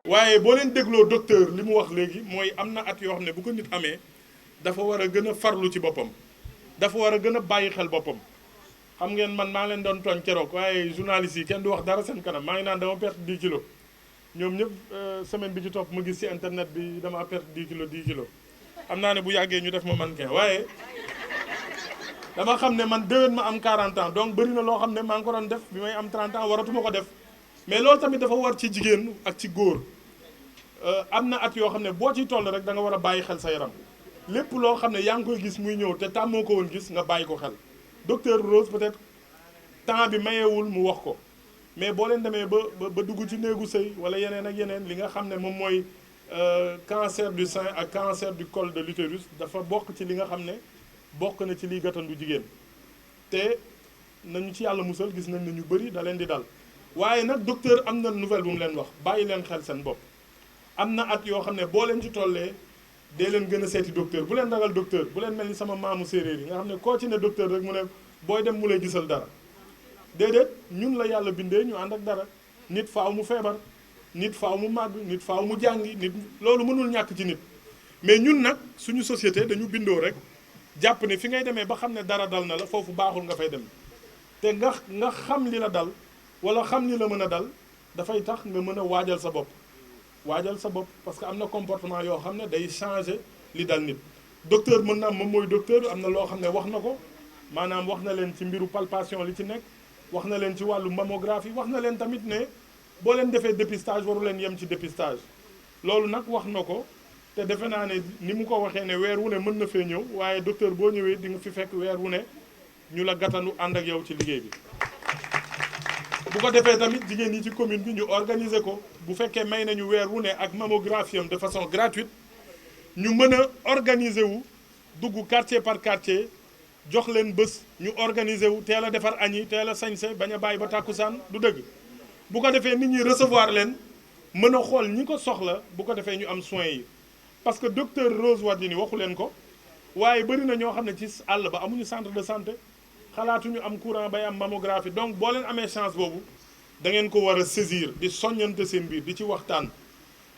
waaye boo leen dégloo docteur li mu wax léegi mooy am na at yoo xam ne bu ko nit amee dafa war a gën a farlu ci boppam dafa war a gën a bàyyi xel boppam. xam ngeen man maa leen doon tooñ keroog waaye journaliste yi kenn du wax dara seen kanam maa ngi naan dama perte 10 kilos ñoom ñëpp semaine bi ci topp ma gis ci internet bi dama perte 10 kilos 10 kilos xam naa ne bu yàggee ñu def ma mannequin waaye dama xam ne man déwén ma am 40 ans donc bëri na loo xam ne maa ngi ko doon def bi may am 30 ans waratuma ko def mais loolu tamit dafa war ci jigéen ak ci góor am na at yoo xam ne boo ciy toll rek da nga war a bàyyi xel sa yaram lépp loo xam ne yaa ngi koy gis muy ñëw te tàmmoo ko woon gis nga bàyyi ko xel. docteur Rose peut-être temps bi mayewul mu wax ko mais boo leen demee ba dugg ci néegu sëy wala yeneen ak yeneen li nga xam ne moom mooy cancer du sein ak cancer du col de l'utérus dafa bokk ci li nga xam ne bokk na ci liy gàttandu jigéen te nañu ci yàlla musal gis nañ ne ñu bëri da leen di dal waaye nag docteur am na nouvelle bu mu leen wax bàyyi leen xel seen bopp am na at yoo xam ne boo leen ci tollee dee leen gën a seeti docteur bu leen ragal docteur bu leen mel ni sama maamu séeréer yi nga xam ne koo ci ne docteur rek mu ne booy dem mu lay gisal dara déedéet ñun la yàlla bindee ñu ànd ak dara nit faaw mu feebar nit faaw mu màgg nit faaw mu jàngi nit loolu mënul ñàkk ci nit mais ñun nag suñu société dañu bindoo rek jàpp ne fi ngay demee ba xam ne dara dal na la foofu baaxul nga fay dem te nga xam li la dal wala xam li la mën a dal dafay tax nga mën a waajal sa bopp parce que am na comportement yoo xam ne day changer li dal nit docteur mën na am moom mooy docteur am na loo xam ne wax na ko maanaam wax na leen ci mbiru palpation li ci nekk wax na leen ci wàllu mammographie wax na leen tamit ne boo leen defee dépistage waru leen yem ci dépistage loolu nag wax na ko te defe naa ne ni mu ko waxee ne weer wu ne mën na fee ñëw waaye docteur boo ñëwee di nga fi fekk weer wu ne ñu la gàttandu ànd ak yow ci liggéey bi bu ko defee tamit jigéen yi ci commune bi ñu organiser ko bu fekkee may nañu weer wu ne ak mammographie am de façon gratuite ñu mën a organiser wu dugg quartier par quartier jox leen bés ñu organiser wu teel a defar añ yi teel a sañse bañ a bàyyi ba tàkkusaan du dëgg bu ko defee nit ñi recevoir leen mën a xool ñi ko soxla bu ko defee ñu am soins yi parce que docteur Rose Wardini waxu leen ko waaye bëri na ñoo xam ne ci àll ba amuñu centre de santé xalaatuñu am courant bay am mammographie donc boo leen amee chance boobu da ngeen ko war a saisir di soññante seen biir di ci waxtaan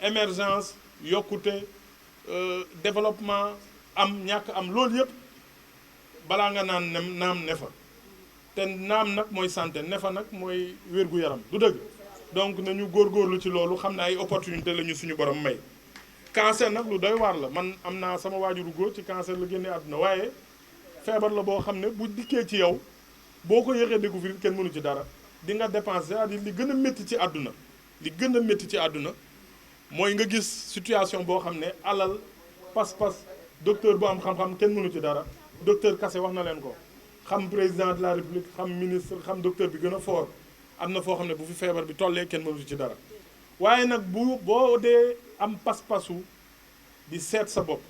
émergence yokkute développement am ñàkk am loolu yëpp balaa nga naan naam ne fa te naam nag mooy santé ne fa nag mooy wér-gu-yaram du dëgg donc nañu góorgóorlu ci loolu xam ne ay opportunité la ñu suñu borom may cancer nag lu doy waar la man am naa sama waajuru góor ci cancer la génnee àdduna waaye feebar la boo xam ne bu dikkee ci yow boo ko yéexee découvrir kenn mënu ci dara di nga dépenser c'est-à-dire li gën a métti ci àdduna li gën a métti ci àdduna mooy nga gis situation boo xam ne alal pas-pas docteur bu am xam-xam kenn mënu ci dara docteur Kassé wax na leen ko xam président de la république xam ministre xam docteur bi gën a fort am na foo xam ne bu fi feebar bi tollee kenn mënu ci dara waaye nag boo dee am pas-pasu di seet sa bopp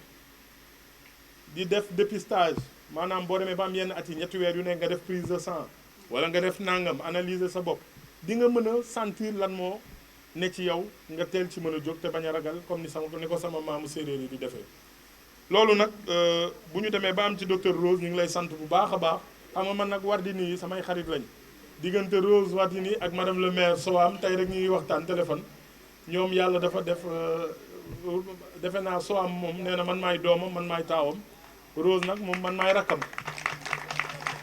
di def dépistage maanaam boo demee ba am yenn at yi ñetti weer yu ne nga def prise de sang wala nga def nangam analyser sa bopp di nga mën a sentir lan moo ne ci yow nga teel ci mën a jóg te bañ a ragal comme ni ko sama maamu séeréer yi di defee. loolu nag bu ñu demee ba am ci docteur Rose ñu ngi lay sant bu baax a baax xam nga man nag Wardini yi samay xarit lañ diggante Rose Wardini ak madame le maire Soham tey rek ñu ngi waxtaan téléphone ñoom yàlla dafa def defe naa Soham moom nee na man maay doomam man maay taawam Rose nag moom man maay rakkam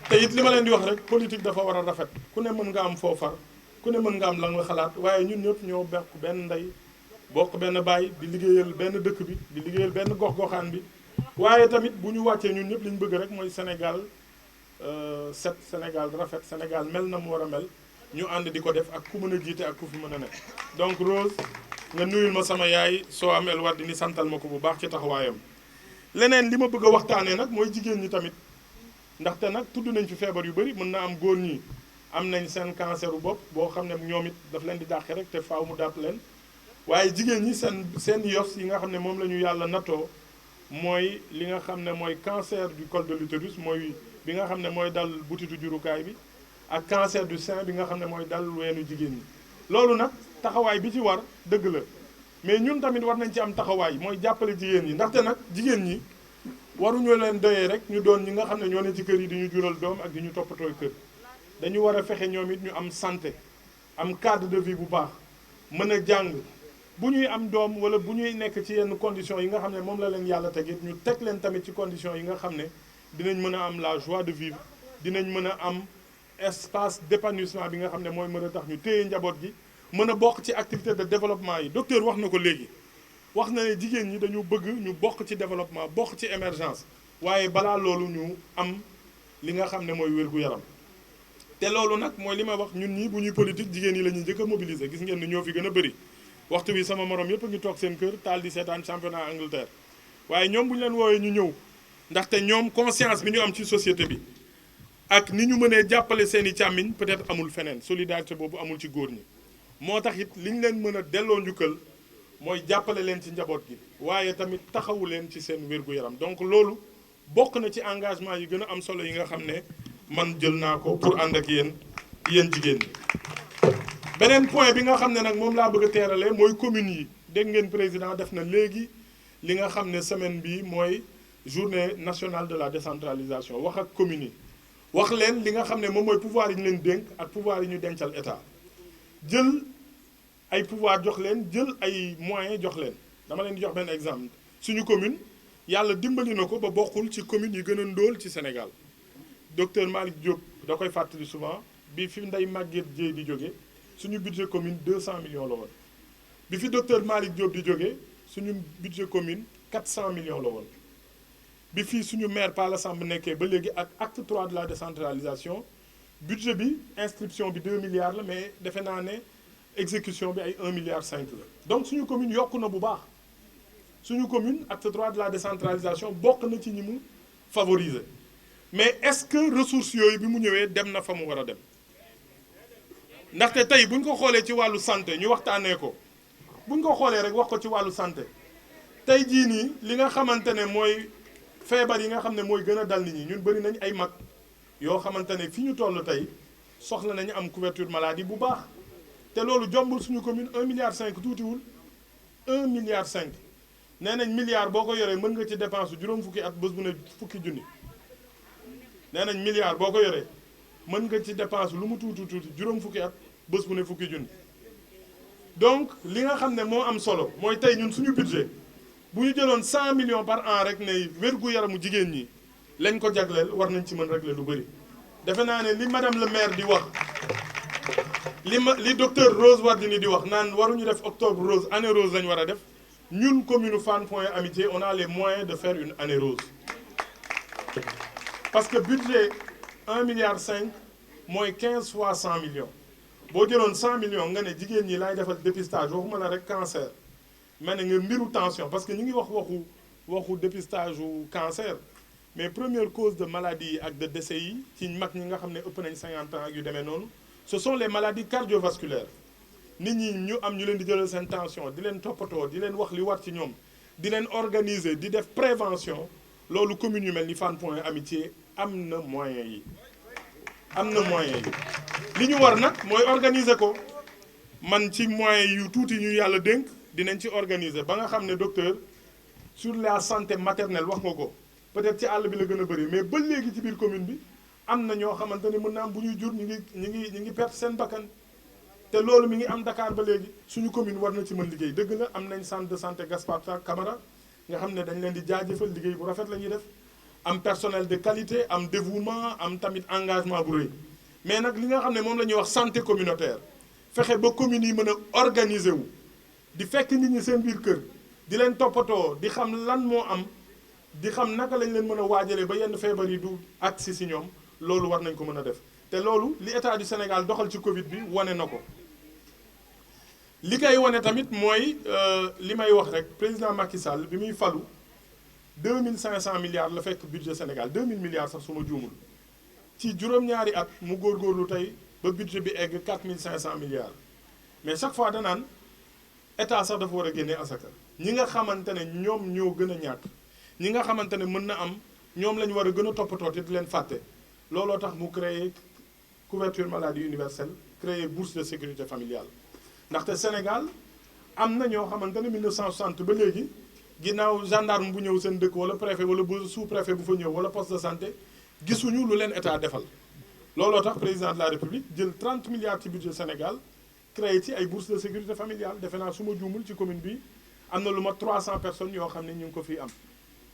te it li ma leen di wax rek politique dafa war a rafet ku ne mën nga am foofar ku ne mën nga am la nga xalaat waaye ñun ñëpp ñoo bokk benn ndey bokk benn baay di liggéeyal benn dëkk bi di liggéeyal benn gox-goxaan bi waaye tamit bu ñu wàccee ñun ñëpp li ñu bëgg rek mooy Sénégal set Sénégal rafet Sénégal mel na mu war a mel ñu ànd di ko def ak ku mën a jiite ak ku fi mën a nekk. donc Rose nga nuyul ma sama yaay Soham El Wardini santal ma ko bu baax ci taxawaayam leneen li ma bëgg a waxtaanee nag mooy jigéen ñi tamit ndaxte nag tudd nañ fi feebar yu bëri mën na am góor ñi am nañ seen canceru bopp boo xam ne ñoom it daf leen di dàqe rek te faaw mu dàpp leen. waaye jigéen ñi seen yos yi nga xam ne moom la ñu yàlla natoo mooy li nga xam ne mooy cancer du col de l'utérus mooy bi nga xam ne mooy dal butitu jurukaay bi ak cancer du sein bi nga xam ne mooy dal weenu jigéen ñi. loolu nag taxawaay bi ci war dëgg la mais ñun tamit war nañ ci am taxawaay mooy jàppale jigéen ñi ndaxte nag jigéen ñi waruñu leen doyee rek ñu doon ñi nga xam ne ñoo ne ci kër yi di ñu jural doom ak di ñu toppatooy kër dañu war a fexe ñoom it ñu am santé am cadre de vie bu baax mën a jàng bu ñuy am doom wala bu ñuy nekk ci yenn conditions yi nga xam ne moom la leen yàlla teg it ñu teg leen tamit ci conditions yi nga xam ne dinañ mën a am la joie de vivre dinañ mën a am espace d'épanouissement bi nga xam ne mooy mën a tax ñu téye njaboot gi mën a bokk ci activité de développement yi. docteur wax na ko léegi wax na ne jigéen ñi dañu bëgg ñu bokk ci développement bokk ci émergence waaye balaa loolu ñu am li nga xam ne mooy wér-gu-yaram te loolu nag mooy li ma wax ñun ñii bu ñuy politique jigéen ñi la ñuy njëkk a mobiliser gis ngeen ne ñoo fi gën a bëri. waxtu bi sama morom yëpp a ngi toog seen kër taal di seetaan championnat Angleterre waaye ñoom bu ñu leen wooyee ñu ñëw ndaxte ñoom conscience bi ñu am ci société bi ak ni ñu mënee jàppale seen i càmmiñ peut-être amul feneen solidarité boobu amul ci góor ñi. moo tax it li ñu leen mën a delloo njukkal mooy jàppale leen ci njaboot gi waaye tamit taxawu leen ci seen wér-gu-yaram donc loolu bokk na ci engagement yi gën a am solo yi nga xam ne man jël naa ko pour ànd ak yéen jigéen ñi. beneen point bi nga xam ne nag moom laa bëgg a teeralee mooy communes yi dégg ngeen président def na léegi li nga xam ne semaine bi mooy journée nationale de la décentralisation wax ak communes yi wax leen li nga xam ne moom mooy pouvoir yi ñu leen dénk ak pouvoir yi ñu dencal état jël ay pouvoir jox leen jël ay moyens jox leen dama leen di jox benn exemple suñu commune yàlla dimbali na ko ba bokkul ci commune yi gën a ndóol ci Sénégal docteur Malick Diop da koy fàttali souvent bi fi Ndeye Maguette Dieye di jóge suñu budget commune 200 millions la woon bi fi docteur Malick Diop di jógee suñu budget commune 400 millions la woon bi fii suñu maire Pala Samb nekkee ba léegi ak acte 3 de la décentralisation budget bi inscription bi 2 milliards la mais defe naa ne exécution bi ay 1,5 milliard la donc suñu commune yokku na bu baax suñu commune acte 3 de la décentralisation bokk na ci ñi mu favoriser mais est-ce que ressources yooyu bi mu ñëwee dem na fa mu war a dem. ndaxte tey bu ñu ko xoolee ci wàllu santé ñu waxtaanee ko bu ñu ko xoolee rek wax ko ci wàllu santé tey jii nii li nga xamante ne mooy feebar yi nga xam ne mooy gën a dal nit ñi ñun bëri nañ ay mag yoo xamante ne fi ñu toll tey soxla nañu am couverture maladie bu baax te loolu jombul suñu commune 1,5 milliard tuutiwul 1,5 milliard nee nañ milliard boo ko yoree mën nga ci dépense juróom fukki at bés bu ne fukki junni nee nañ milliard boo ko yoree mën nga ci dépense lu mu tuuti juróom fukki at bés bu ne fukki junni donc li nga xam ne moo am solo mooy tey ñun suñu budget bu ñu jëloon 100 millions par an rek ne wér-gu-yaramu jigéen ñi lañ ko jagleel war nañ ci mën régler lu bëri. defe naa ne li madame le maire di wax li docteur Rose Wardini di wax naan waruñu def octobre rose année rose lañ war a def ñun commune Fann Point Amitié on a les moyens de faire une année rose parce que budget 1,5 milliard mooy 15 fois 100 millions boo jëloon 100 millions nga ne jigéen ñi laay defal dépistage waxuma la rek cancer ma ne nga mbiru tension parce que ñu ngi wax waxu dépistage u cancer mais première cause de maladie yi ak de décès yi ci mag ñi nga xam ne ëpp nañ 50 ans ak yu demee noonu ce sont les maladies cardiovasculaires nit ñi ñu am ñu leen di jëlal seen tension di leen toppatoo di leen wax li war ci ñoom di leen organiser di def prévention loolu commune yu mel ni Fann Point Amitié am na moyens yi li ñu war nag mooy organiser ko man ci moyens yu tuuti ñu yàlla dénk dinañ ci organiser ba nga xam ne docteur sur la santé maternelle wax nga ko peut-être ci àll bi la gën a bëri mais ba léegi ci biir commune bi am na ñoo xamante ne mën na am bu ñuy jur ñu ngi perte seen bakkan te loolu mi ngi am Dakar ba léegi suñu commune war na ci mën liggéey dëgg la am nañ centre de santé Gaspard Camara nga xam ne dañ leen di jaajëfal liggéey bu rafet la ñuy def am personnel de qualité am dévouement am tamit engagement bu rëy mais nag li nga xam ne moom la ñuy wax santé communautaire fexe ba communes yi mën a organiser wu di fekk nit ñi seen biir kër di leen toppatoo di xam lan moo am di xam naka lañ leen mën a waajalee ba yenn feebar yi du agsi si ñoom loolu war nañ ko mën a def te loolu li état du Sénégal doxal ci Covid bi wane na ko li koy wane tamit mooy li may wax rek président Macky Sall bi muy falu 2500 milliards la fekk budget Sénégal 2000 milliards sax su ma juumul ci juróom-ñaari at mu góorgóorlu tey ba budget bi egg 4500 milliards mais chaque fois danaan état sax dafa war a génnee asaka ñi nga xamante ne ñoom ñoo gën a ñàkk ñi nga xamante ne mën na am ñoom la ñu war a gën a toppatoo te di leen fàtte looloo tax mu créer couverture maladie universelle créer bourse de sécurité familiale ndaxte Sénégal am na ñoo xamante ne 1960 ba léegi ginnaaw gendarme bu ñëw seen dëkk wala préfet wala bu sous-préfet bu fa ñëw wala poste de santé gisuñu lu leen état defal looloo tax président de la république jël 30 milliards ci budget Sénégal créé ci ay bourses de sécurité familiale defe naa su ma juumul ci commune bi am na lu ma 300 personnes yoo xam ne ñu ngi ko fiy am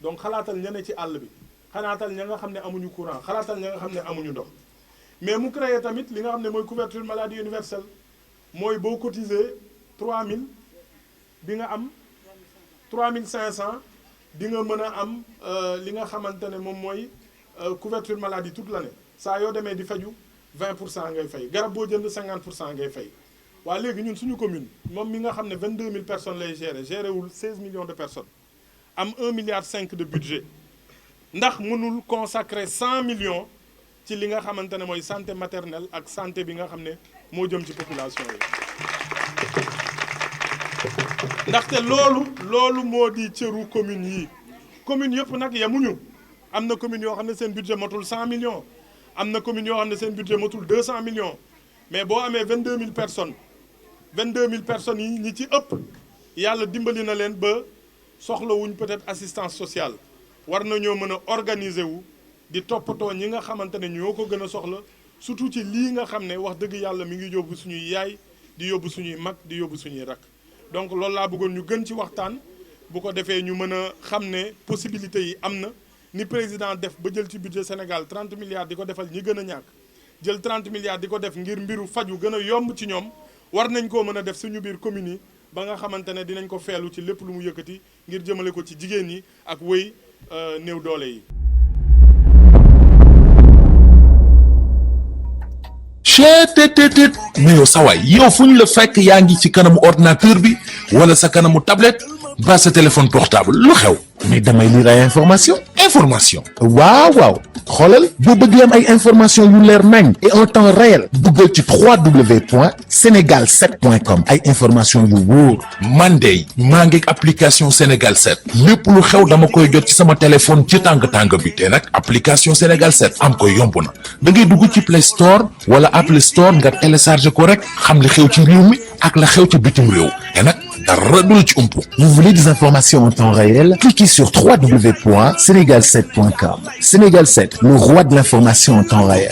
donc xalaatal ña ne ci àll bi xalaatal ña nga xam ne amuñu courant xalaatal ña nga xam ne amuñu ndox mais mu créé tamit li nga xam ne mooy couverture maladie universelle mooy boo cotiser 3000 di nga am 3500 di nga mën a am li nga xamante ne moom mooy couverture maladie toute l'année saa yoo demee di faju 20% ngay fay garab boo jënd 50% ngay fay waa léegi ñun suñu commune moom mi nga xam ne 22000 personnes lay gérer wul 16 millions de personnes am 1,5 milliard de budget ndax mënul consacrer 100 millions ci li nga xamante ne mooy santé maternelle ak santé bi nga xam ne moo jëm ci population yi ndaxte loolu moo di cëru commune yi commune yëpp nag yemuñu am na commune yoo xam ne seen budget matul 100 millions am na commune yoo xam ne seen budget matul 200 millions mais boo amee 22000 personnes 22000 personnes yi ñi ci ëpp yàlla dimbali na leen ba soxlawuñ peut-être assistance sociale war nañoo mën a organiser wu di toppatoo ñi nga xamante ne ñoo ko gën a soxla surtout ci lii nga xam ne wax dëgg yàlla mi ngi yóbbu suñuy yaay di yóbbu suñuy mag di yóbbu suñuy rakk donc loolu laa bëggoon ñu gën ci waxtaan bu ko defee ñu mën a xam ne possibilités yi am na ni président def ba jël ci budget Sénégal 30 milliards di ko defal ñi gën a ñàkk jël 30 milliards di ko def ngir mbiru faju gën a yomb ci ñoom war nañ koo mën a def suñu biir communes yi ba nga xamante ne dinañ ko feelu ci lépp lu mu yëkkati ngir jëmale ko ci jigéen ñi ak wéy néew doole yi. cheetetetet mais yow sawaay yow fu ñu la fekk yaa ngi ci kanamu ordinateur bi wala sa kanamu tablette ba sa téléphone portable lu xew mais damay lire ay information waaw xoolal boo bëgg am ay information yu leer nañ et en temps réel duggal ci www.senegal7.com ay information yu wóor man de maa ngi application Sénégal 7 lépp lu xew dama koy jot ci sama téléphone ci tàng bi te nag application Sénégal 7 am ko yomb na da ngay dugg ci Play Store wala Apple Store nga télécharger ko rek xam li xew ci réew mi ak la xew ci bitim réew te nag dara du la ci umpu. Vous voulez des informations en temps réel? Cliquez sur www.senegal7.com. Sénégal 7, le roi de l'information en temps réel.